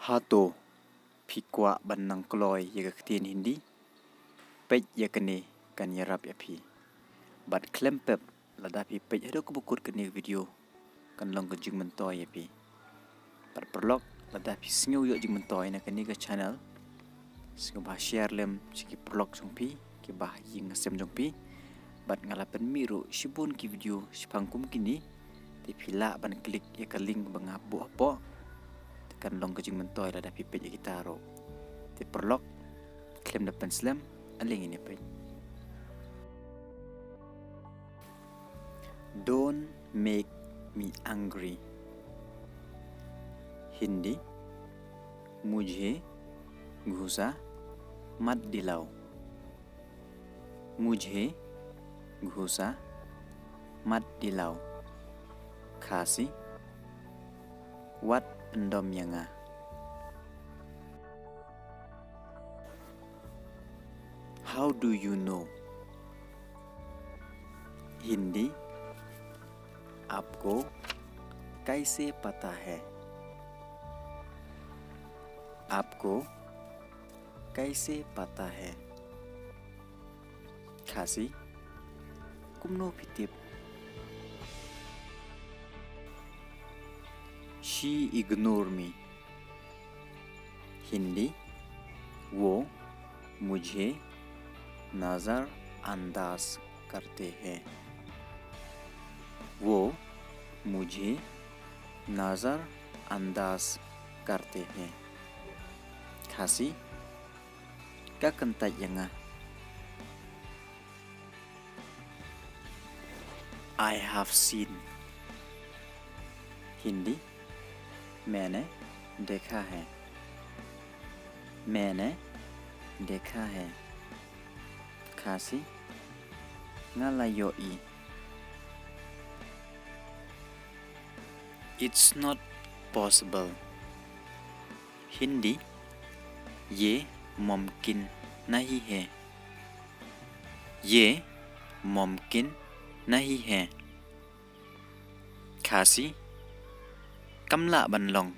Hato pikwa banang kloi ya ktien hindi peit ya kane kan iarap ya pi bat klempep lada pi peit hado ko bukut kene video kan long ke jing mentoy ya pi bat perlok lada pi sngew yo jing mentoy na kene ke channel sngew bah share lem siki perlok jong pi ki bah ying sem jong pi bat ngalapen miru shibun ki video shipangkum kini ti pila ban klik ya ka link bangabu apo kan long ke jing mentoy lada pi peit ya kita ro ti perlok klem depan slam aling ini peit. Don't make me angry. Hindi मुझे गुस्सा मत दिलाओ. मुझे गुस्सा मत दिलाओ. Kasi what endom yanga. How do you know? Hindi आपको कैसे पता है? आपको कैसे पता है? Kasi Kumno pitip. She ignored me. Hindi वो मुझे नजरअंदाज करते हैं. वो मुझे नजरअंदाज करते हैं. Kasi kakanta yanga. I have seen. Hindi मैंने देखा है. मैंने देखा है. Kasi ngalayoi. It's not possible. Hindi ये मुमकिन नहीं है. ये मुमकिन नहीं है. Kasi kamla banlong.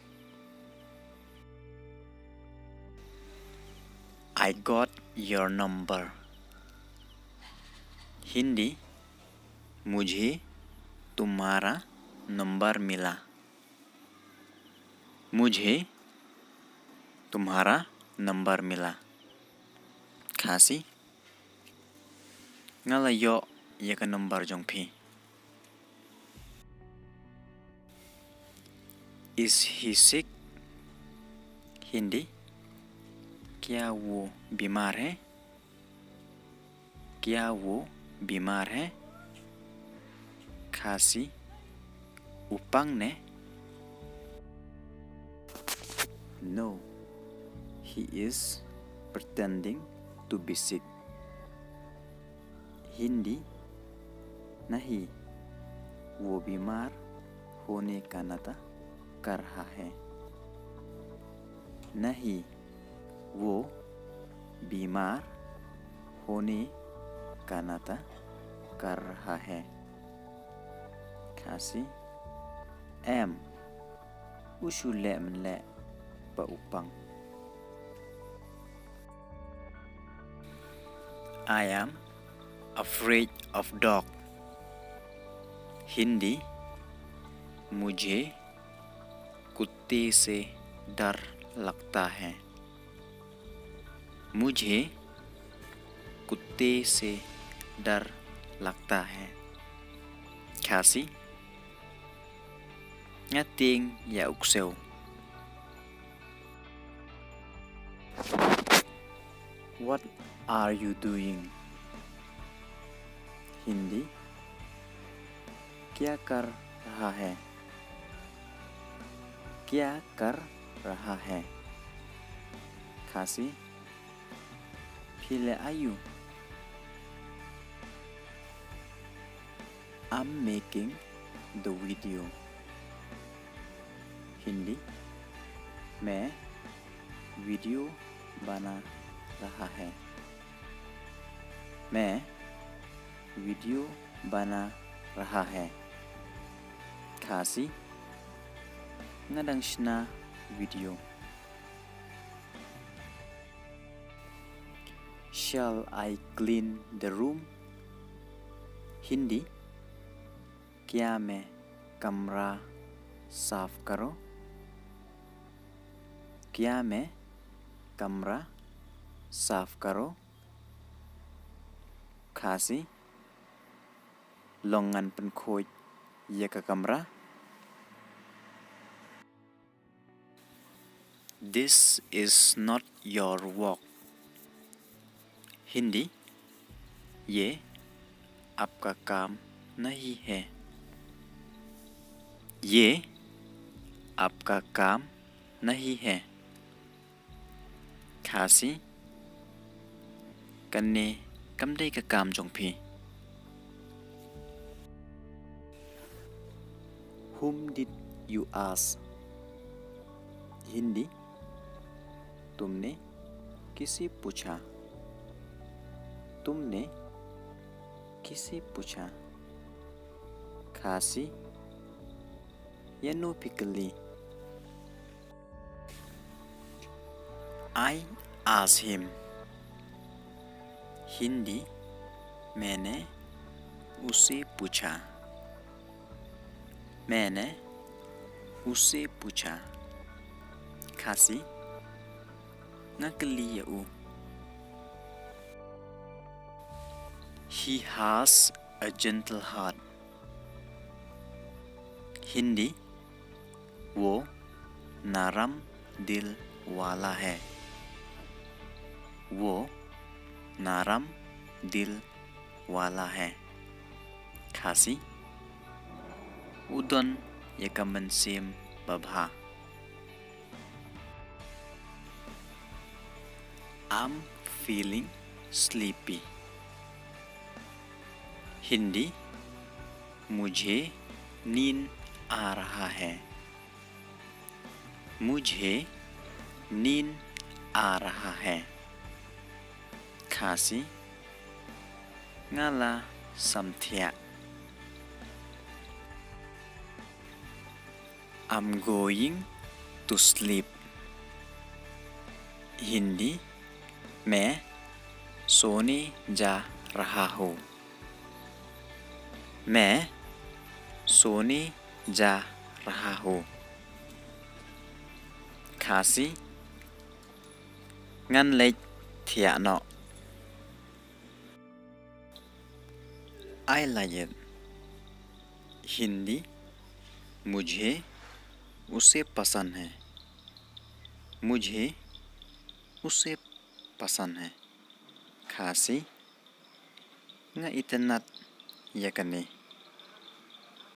I got your number. Hindi मुझे तुम्हारा नंबर मिला. मुझे तुम्हारा नंबर मिला. Kasi ngalayo ya ka number jong pi. Is he sick? Hindi क्या वो बीमार है? क्या वो बीमार है? Kasi upang ne? No, he is pretending to be sick. Hindi नहीं वो बीमार होने का नाटक कर रहा है. नहीं वो बीमार होने का नाटक कर रहा है. Kasi usule menle pa upang. I am afraid of dog. Hindi मुझे कुत्ते से डर लगता है. मुझे कुत्ते से डर लगता है. Kasi ngating ya ukseo. What are you doing? Hindi क्या कर रहा है? क्या कर रहा है? Kasi pile ayu. I'm making the video. Hindi मैं वीडियो बना रहा है. मैं वीडियो बना रहा है. Kasi ngadang shna video. Shall I clean the room? Hindi, क्या मैं कमरा साफ करूं? क्या मैं कमरा साफ करूं? खासी, longan penkhoj ya ke kamera. This is not your work. Hindi, ये आपका काम नहीं है. ये आपका काम नहीं है. खासी, कन्ने कमरे का काम जोंगफी. Whom did you ask? Hindi, तुमने किसे पूछा? तुमने किसे पूछा? खासी, या नो पिकली. I asked him. हिंदी, मैंने उसे पूछा. मैंने उसे पूछा. खासी, ngakali ya u. He has a gentle heart. Hindi, वो नरम दिल वाला है. वो नरम दिल वाला है. खासी, udon ya kamansim babha. I'm feeling sleepy. Hindi, मुझे नींद आ रहा है. मुझे नींद आ रहा है. खासी, ngala samthia. I'm going to sleep. Hindi, मैं सोने जा रहा हूँ. मैं सोने जा रहा हूँ. खासी, ngăn lệch thịa nọ. I like it. Hindi, मुझे उसे पसंद है. मुझे उसे पसंद है. खासी, nga itanat ya kane.